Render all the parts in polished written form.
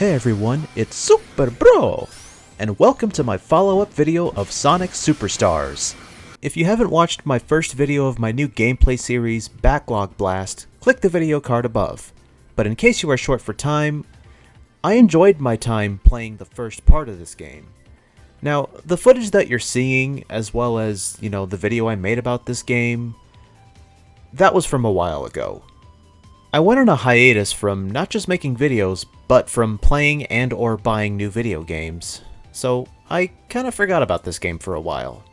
Hey everyone, it's SuperBro, and welcome to my follow-up video of Sonic Superstars. If you haven't watched my first video of my new gameplay series, Backlog Blast, click the video card above. But in case you are short for time, I enjoyed my time playing the first part of this game. Now, the footage that you're seeing, as well as, the video I made about this game, that was from a while ago. I went on a hiatus from not just making videos, but from playing and or buying new video games, so I kinda forgot about this game for a while.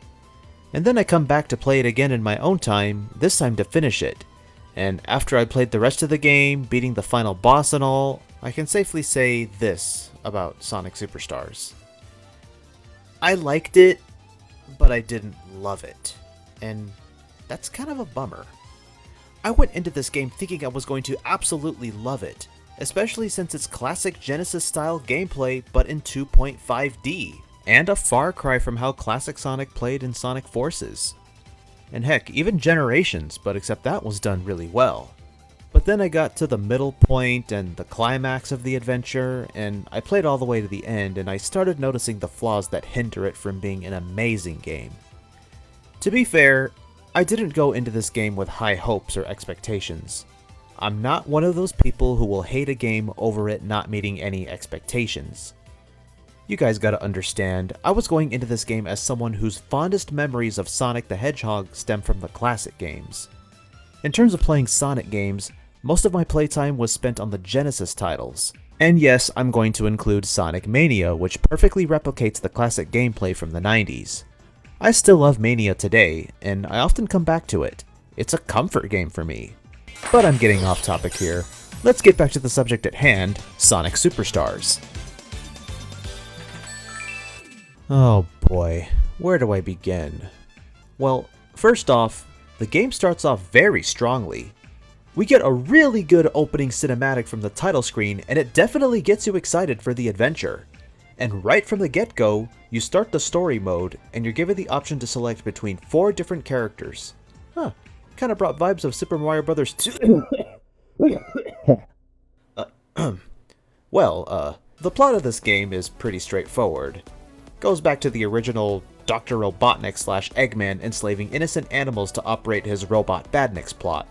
And then I come back to play it again in my own time, this time to finish it. And after I played the rest of the game, beating the final boss and all, I can safely say this about Sonic Superstars. I liked it, but I didn't love it. And that's kind of a bummer. I went into this game thinking I was going to absolutely love it, especially since it's classic Genesis-style gameplay but in 2.5D, and a far cry from how classic Sonic played in Sonic Forces. And heck, even Generations, but except that was done really well. But then I got to the middle point and the climax of the adventure, and I played all the way to the end, and I started noticing the flaws that hinder it from being an amazing game. To be fair, I didn't go into this game with high hopes or expectations. I'm not one of those people who will hate a game over it not meeting any expectations. You guys gotta understand, I was going into this game as someone whose fondest memories of Sonic the Hedgehog stem from the classic games. In terms of playing Sonic games, most of my playtime was spent on the Genesis titles. And yes, I'm going to include Sonic Mania, which perfectly replicates the classic gameplay from the 90s. I still love Mania today, and I often come back to it. It's a comfort game for me. But I'm getting off topic here. Let's get back to the subject at hand, Sonic Superstars. Oh boy, where do I begin? Well, first off, the game starts off very strongly. We get a really good opening cinematic from the title screen, and it definitely gets you excited for the adventure. And right from the get-go, you start the story mode, and you're given the option to select between 4 different characters. Kinda brought vibes of Super Mario Bros. 2. The plot of this game is pretty straightforward. Goes back to the original Dr. Robotnik/Eggman enslaving innocent animals to operate his Robot Badniks plot,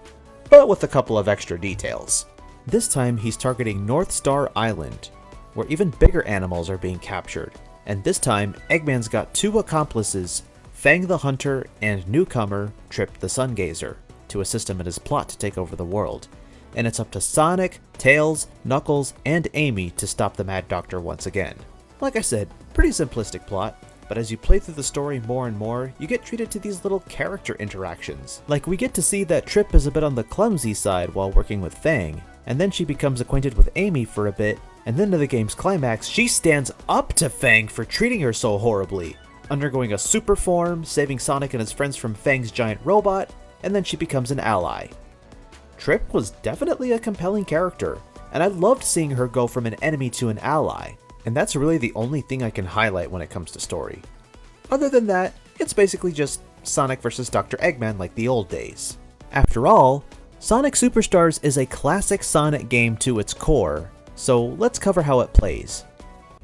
but with a couple of extra details. This time he's targeting North Star Island, where even bigger animals are being captured, and this time Eggman's got 2 accomplices, Fang the Hunter and newcomer Trip the Sungazer, to assist him in his plot to take over the world, and it's up to Sonic, Tails, Knuckles, and Amy to stop the Mad Doctor once again. Like I said, pretty simplistic plot, but as you play through the story more and more, you get treated to these little character interactions. Like we get to see that Trip is a bit on the clumsy side while working with Fang, and then she becomes acquainted with Amy for a bit, and then to the game's climax, she stands up to Fang for treating her so horribly, undergoing a super form, saving Sonic and his friends from Fang's giant robot, and then she becomes an ally. Trip was definitely a compelling character, and I loved seeing her go from an enemy to an ally, and that's really the only thing I can highlight when it comes to story. Other than that, it's basically just Sonic vs. Dr. Eggman like the old days. After all, Sonic Superstars is a classic Sonic game to its core, so let's cover how it plays.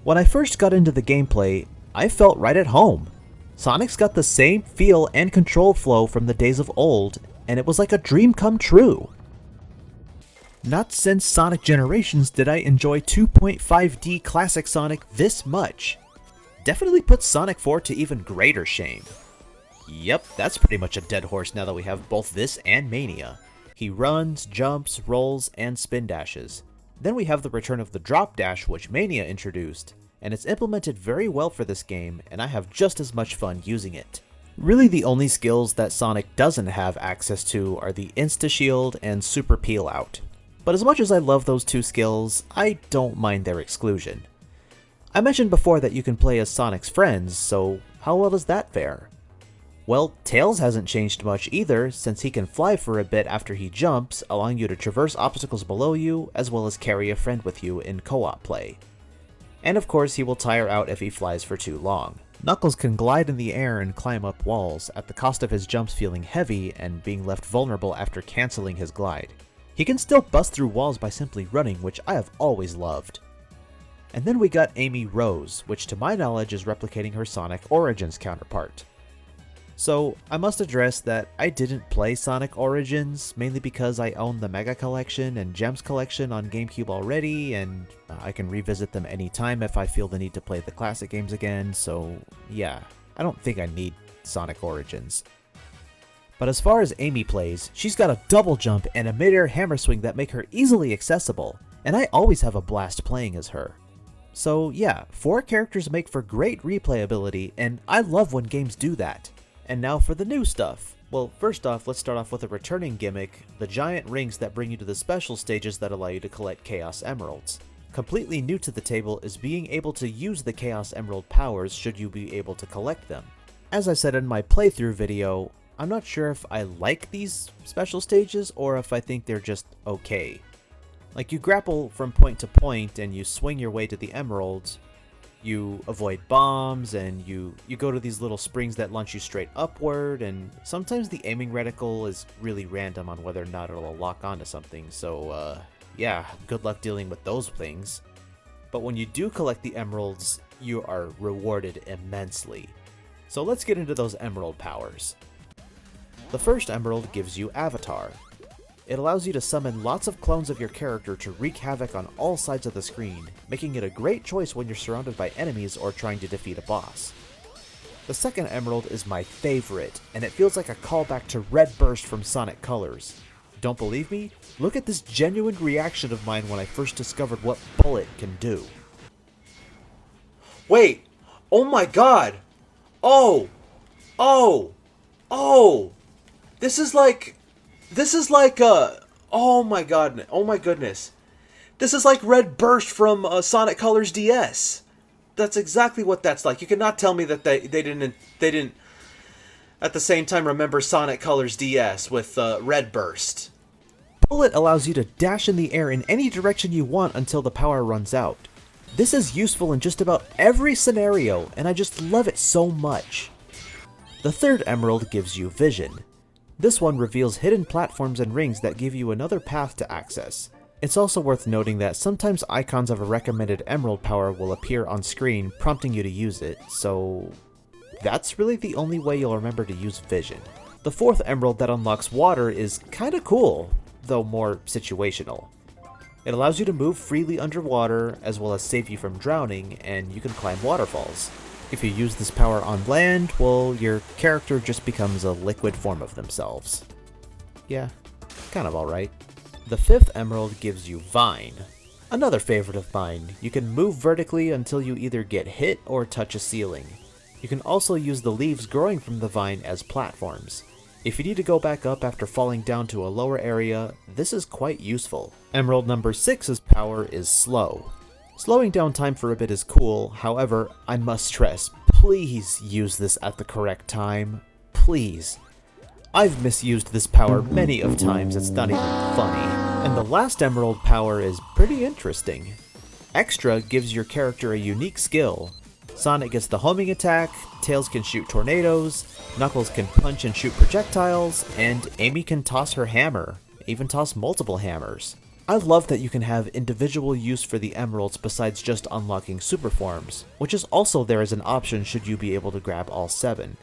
When I first got into the gameplay, I felt right at home. Sonic's got the same feel and control flow from the days of old, and it was like a dream come true. Not since Sonic Generations did I enjoy 2.5D classic Sonic this much. Definitely puts Sonic 4 to even greater shame. Yep, that's pretty much a dead horse now that we have both this and Mania. He runs, jumps, rolls, and spin dashes. Then we have the return of the drop dash, which Mania introduced, and it's implemented very well for this game, and I have just as much fun using it. Really the only skills that Sonic doesn't have access to are the Insta-Shield and Super Peel Out. But as much as I love those 2 skills, I don't mind their exclusion. I mentioned before that you can play as Sonic's friends, so how well does that fare? Well, Tails hasn't changed much either, since he can fly for a bit after he jumps, allowing you to traverse obstacles below you, as well as carry a friend with you in co-op play. And of course, he will tire out if he flies for too long. Knuckles can glide in the air and climb up walls, at the cost of his jumps feeling heavy and being left vulnerable after cancelling his glide. He can still bust through walls by simply running, which I have always loved. And then we got Amy Rose, which to my knowledge is replicating her Sonic Origins counterpart. So I must address that I didn't play Sonic Origins, mainly because I own the Mega Collection and Gems Collection on GameCube already, and I can revisit them anytime if I feel the need to play the classic games again, so yeah, I don't think I need Sonic Origins. But as far as Amy plays, she's got a double jump and a mid-air hammer swing that make her easily accessible, and I always have a blast playing as her. So yeah, 4 characters make for great replayability, and I love when games do that. And now for the new stuff. Well, first off, let's start off with a returning gimmick, the giant rings that bring you to the special stages that allow you to collect Chaos Emeralds. Completely new to the table is being able to use the Chaos Emerald powers should you be able to collect them. As I said in my playthrough video, I'm not sure if I like these special stages or if I think they're just okay. Like, you grapple from point to point and you swing your way to the emeralds, you avoid bombs, and you go to these little springs that launch you straight upward, and sometimes the aiming reticle is really random on whether or not it'll lock onto something, so yeah, good luck dealing with those things. But when you do collect the emeralds, you are rewarded immensely. So let's get into those emerald powers. The first emerald gives you Avatar. It allows you to summon lots of clones of your character to wreak havoc on all sides of the screen, making it a great choice when you're surrounded by enemies or trying to defeat a boss. The second emerald is my favorite, and it feels like a callback to Red Burst from Sonic Colors. Don't believe me? Look at this genuine reaction of mine when I first discovered what Bullet can do. Wait! Oh my god! Oh! This is like, oh my goodness. This is like Red Burst from Sonic Colors DS. That's exactly what that's like. You cannot tell me that they didn't at the same time remember Sonic Colors DS with Red Burst. Bullet allows you to dash in the air in any direction you want until the power runs out. This is useful in just about every scenario, and I just love it so much. The third emerald gives you Vision. This one reveals hidden platforms and rings that give you another path to access. It's also worth noting that sometimes icons of a recommended emerald power will appear on screen, prompting you to use it, so that's really the only way you'll remember to use Vision. The fourth emerald that unlocks water is kinda cool, though more situational. It allows you to move freely underwater, as well as save you from drowning, and you can climb waterfalls. If you use this power on land, well, your character just becomes a liquid form of themselves. Yeah, kind of alright. The fifth emerald gives you Vine. Another favorite of mine. You can move vertically until you either get hit or touch a ceiling. You can also use the leaves growing from the vine as platforms. If you need to go back up after falling down to a lower area, this is quite useful. Emerald number 6's power is Slow. Slowing down time for a bit is cool, however, I must stress, please use this at the correct time. Please. I've misused this power many of times, it's not even funny. And the last emerald power is pretty interesting. Extra gives your character a unique skill. Sonic gets the homing attack, Tails can shoot tornadoes, Knuckles can punch and shoot projectiles, and Amy can toss her hammer, even toss multiple hammers. I love that you can have individual use for the emeralds besides just unlocking super forms, which is also there as an option should you be able to grab all 7.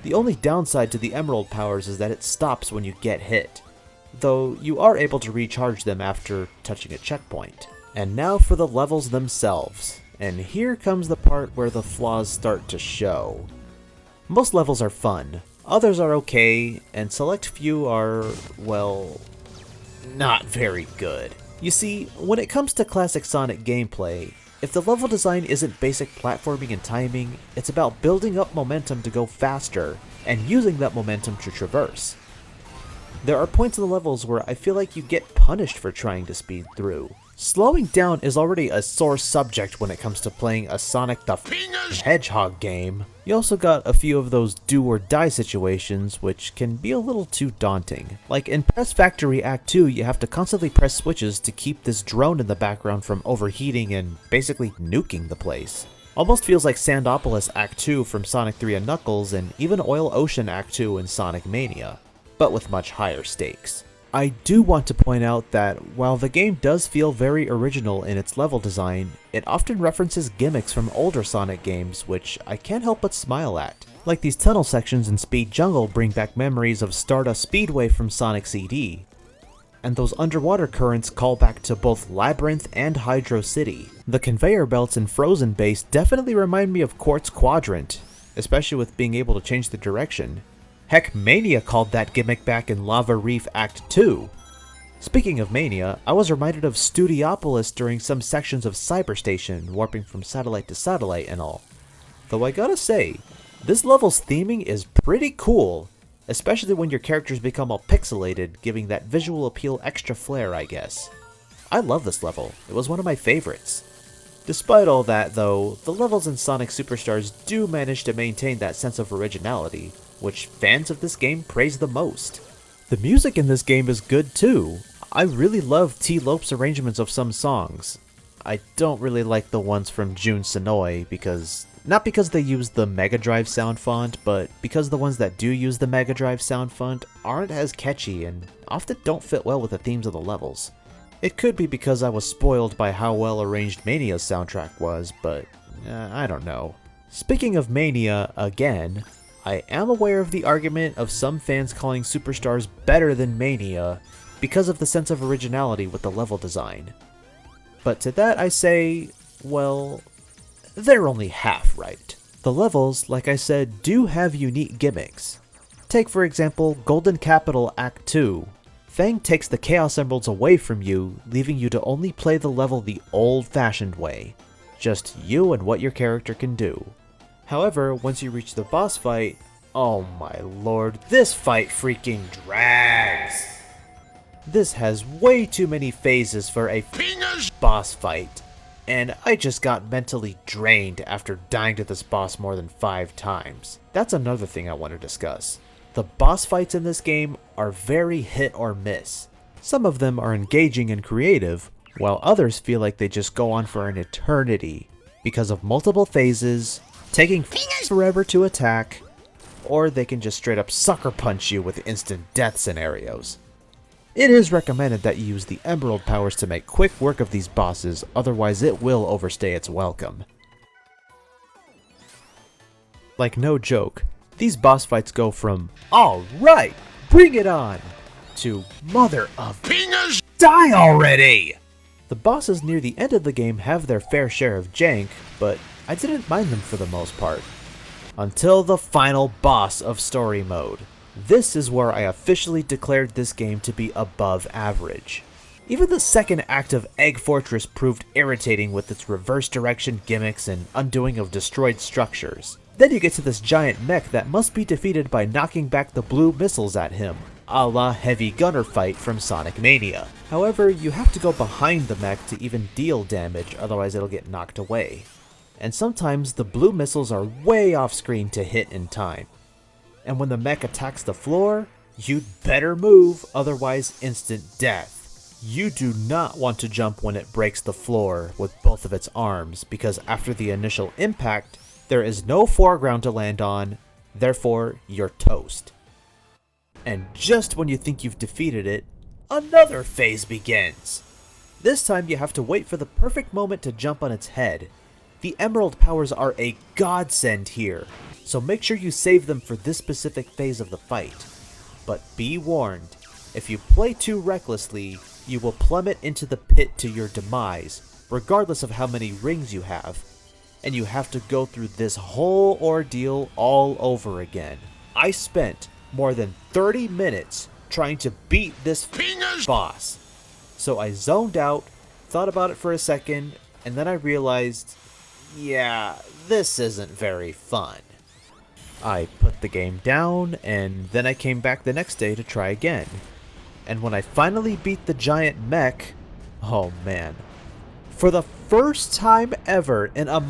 The only downside to the emerald powers is that it stops when you get hit, though you are able to recharge them after touching a checkpoint. And now for the levels themselves, and here comes the part where the flaws start to show. Most levels are fun, others are okay, and select few are, well, not very good. You see, when it comes to classic Sonic gameplay, if the level design isn't basic platforming and timing, it's about building up momentum to go faster, and using that momentum to traverse. There are points in the levels where I feel like you get punished for trying to speed through. Slowing down is already a sore subject when it comes to playing a Sonic the Hedgehog game. You also got a few of those do or die situations which can be a little too daunting. Like in Press Factory Act 2, you have to constantly press switches to keep this drone in the background from overheating and basically nuking the place. Almost feels like Sandopolis Act 2 from Sonic 3 and Knuckles, and even Oil Ocean Act 2 in Sonic Mania, but with much higher stakes. I do want to point out that while the game does feel very original in its level design, it often references gimmicks from older Sonic games, which I can't help but smile at. Like these tunnel sections in Speed Jungle bring back memories of Stardust Speedway from Sonic CD, and those underwater currents call back to both Labyrinth and Hydro City. The conveyor belts in Frozen Base definitely remind me of Quartz Quadrant, especially with being able to change the direction. Heck, Mania called that gimmick back in Lava Reef Act 2. Speaking of Mania, I was reminded of Studiopolis during some sections of Cyberstation, warping from satellite to satellite and all. Though I gotta say, this level's theming is pretty cool, especially when your characters become all pixelated, giving that visual appeal extra flair, I guess. I love this level, it was one of my favorites. Despite all that though, the levels in Sonic Superstars do manage to maintain that sense of originality, which fans of this game praise the most. The music in this game is good too. I really love T. Lope's arrangements of some songs. I don't really like the ones from Jun Senoi not because they use the Mega Drive sound font, but because the ones that do use the Mega Drive sound font aren't as catchy and often don't fit well with the themes of the levels. It could be because I was spoiled by how well arranged Mania's soundtrack was, but I don't know. Speaking of Mania again, I am aware of the argument of some fans calling Superstars better than Mania because of the sense of originality with the level design. But to that I say, well, they're only half right. The levels, like I said, do have unique gimmicks. Take for example Golden Capital Act 2. Fang takes the Chaos Emeralds away from you, leaving you to only play the level the old-fashioned way. Just you and what your character can do. However, once you reach the boss fight, oh my lord, this fight freaking drags! This has way too many phases for a boss fight, and I just got mentally drained after dying to this boss more than 5 times. That's another thing I want to discuss. The boss fights in this game are very hit or miss. Some of them are engaging and creative, while others feel like they just go on for an eternity because of multiple phases, taking forever to attack, or they can just straight up sucker punch you with instant death scenarios. It is recommended that you use the Emerald powers to make quick work of these bosses, otherwise it will overstay its welcome. Like no joke, these boss fights go from, alright, bring it on, to mother of Pingers, die already! The bosses near the end of the game have their fair share of jank, but I didn't mind them for the most part. Until the final boss of story mode. This is where I officially declared this game to be above average. Even the second act of Egg Fortress proved irritating with its reverse direction gimmicks and undoing of destroyed structures. Then you get to this giant mech that must be defeated by knocking back the blue missiles at him, a la Heavy Gunner fight from Sonic Mania. However, you have to go behind the mech to even deal damage, otherwise it'll get knocked away. And sometimes the blue missiles are way off screen to hit in time. And when the mech attacks the floor, you'd better move, otherwise instant death. You do not want to jump when it breaks the floor with both of its arms, because after the initial impact, there is no foreground to land on, therefore you're toast. And just when you think you've defeated it, another phase begins. This time you have to wait for the perfect moment to jump on its head. The Emerald powers are a godsend here, so make sure you save them for this specific phase of the fight. But be warned, if you play too recklessly, you will plummet into the pit to your demise, regardless of how many rings you have, and you have to go through this whole ordeal all over again. I spent more than 30 minutes trying to beat this boss, so I zoned out, thought about it for a second, and then I realized, yeah, this isn't very fun. I put the game down, and then I came back the next day to try again. And when I finally beat the giant mech, oh man. For the first time ever in a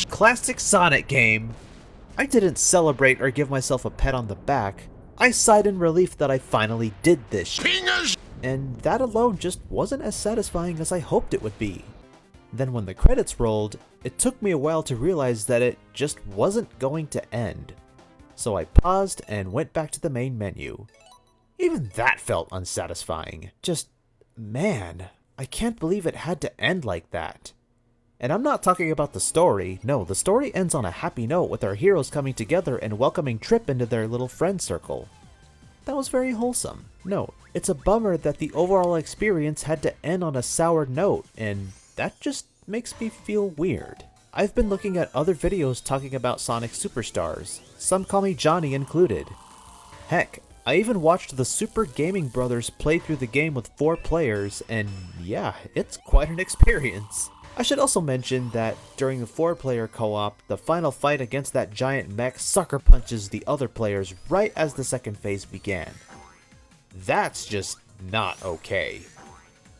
classic Sonic game, I didn't celebrate or give myself a pat on the back. I sighed in relief that I finally did this and that alone just wasn't as satisfying as I hoped it would be. Then when the credits rolled, it took me a while to realize that it just wasn't going to end. So I paused and went back to the main menu. Even that felt unsatisfying. Just, man, I can't believe it had to end like that. And I'm not talking about the story. No, the story ends on a happy note with our heroes coming together and welcoming Trip into their little friend circle. That was very wholesome. No, it's a bummer that the overall experience had to end on a sour note, and that just makes me feel weird. I've been looking at other videos talking about Sonic Superstars, some call me Johnny included. Heck, I even watched the Super Gaming Brothers play through the game with 4 players, and yeah, it's quite an experience. I should also mention that during the 4-player co-op, the final fight against that giant mech sucker punches the other players right as the second phase began. That's just not okay.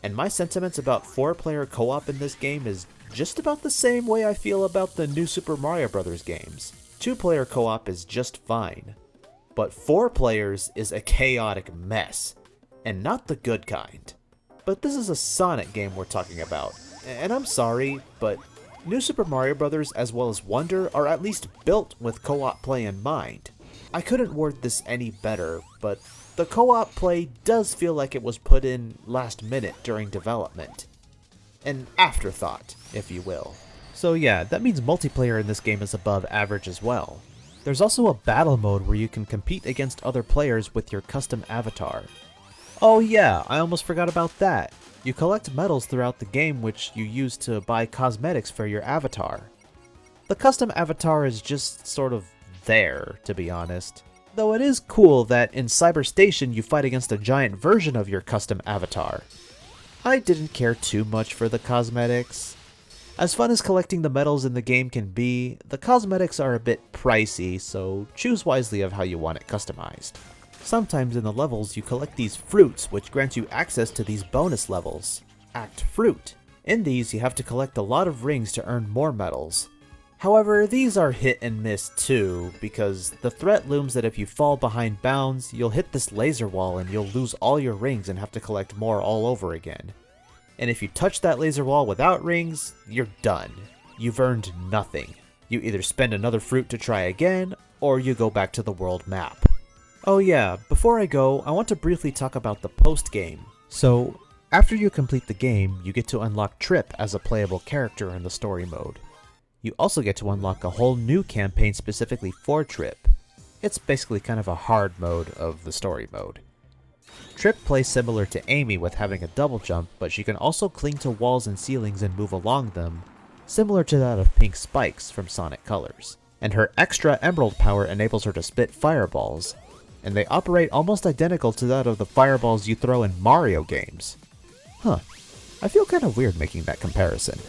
And my sentiments about 4-player co-op in this game is just about the same way I feel about the new Super Mario Bros. Games. 2-player co-op is just fine. But 4 players is a chaotic mess, and not the good kind. But this is a Sonic game we're talking about. And I'm sorry, but New Super Mario Bros. As well as Wonder are at least built with co-op play in mind. I couldn't word this any better, but the co-op play does feel like it was put in last minute during development. An afterthought, if you will. So yeah, that means multiplayer in this game is above average as well. There's also a battle mode where you can compete against other players with your custom avatar. Oh yeah, I almost forgot about that. You collect medals throughout the game which you use to buy cosmetics for your avatar. The custom avatar is just sort of there, to be honest. Though it is cool that in Cyber Station you fight against a giant version of your custom avatar. I didn't care too much for the cosmetics. As fun as collecting the medals in the game can be, the cosmetics are a bit pricey, so choose wisely of how you want it customized. Sometimes in the levels you collect these fruits which grant you access to these bonus levels. Act Fruit. In these you have to collect a lot of rings to earn more medals. However, these are hit and miss too, because the threat looms that if you fall behind bounds, you'll hit this laser wall and you'll lose all your rings and have to collect more all over again. And if you touch that laser wall without rings, you're done. You've earned nothing. You either spend another fruit to try again, or you go back to the world map. Oh yeah, before I go, I want to briefly talk about the post-game. So, after you complete the game, you get to unlock Trip as a playable character in the story mode. You also get to unlock a whole new campaign specifically for Trip. It's basically kind of a hard mode of the story mode. Trip plays similar to Amy with having a double jump, but she can also cling to walls and ceilings and move along them, similar to that of Pink Spikes from Sonic Colors. And her extra emerald power enables her to spit fireballs, and they operate almost identical to that of the fireballs you throw in Mario games. Huh, I feel kinda weird making that comparison.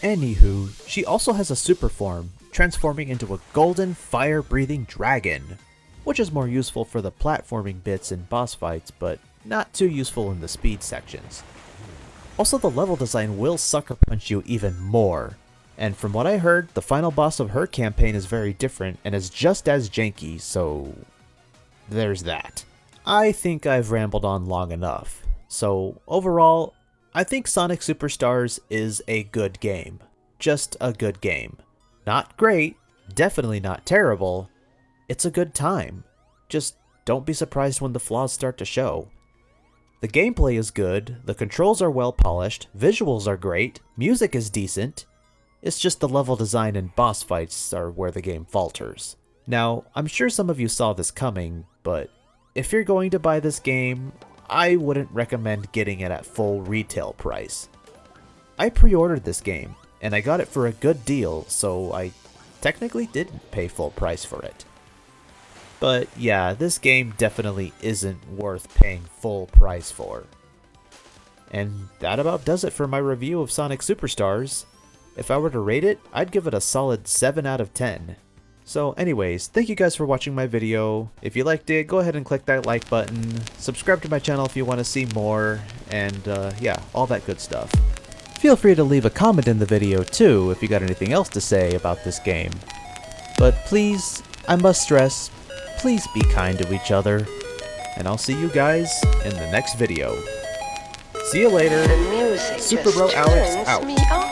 Anywho, she also has a super form, transforming into a golden fire-breathing dragon, which is more useful for the platforming bits in boss fights, but not too useful in the speed sections. Also, the level design will sucker punch you even more, and from what I heard, the final boss of her campaign is very different and is just as janky, so there's that. I think I've rambled on long enough, so overall, I think Sonic Superstars is a good game. Just a good game. Not great, definitely not terrible. It's a good time. Just don't be surprised when the flaws start to show. The gameplay is good, the controls are well polished, visuals are great, music is decent. It's just the level design and boss fights are where the game falters. Now, I'm sure some of you saw this coming, but if you're going to buy this game, I wouldn't recommend getting it at full retail price. I pre-ordered this game, and I got it for a good deal, so I technically didn't pay full price for it. But yeah, this game definitely isn't worth paying full price for. And that about does it for my review of Sonic Superstars. If I were to rate it, I'd give it a solid 7 out of 10. So anyways, thank you guys for watching my video. If you liked it, go ahead and click that like button, subscribe to my channel if you want to see more, and yeah, all that good stuff. Feel free to leave a comment in the video too if you got anything else to say about this game. But please, I must stress, please be kind to each other, and I'll see you guys in the next video. See you later. The music SuperBro just Alex turns out. me on.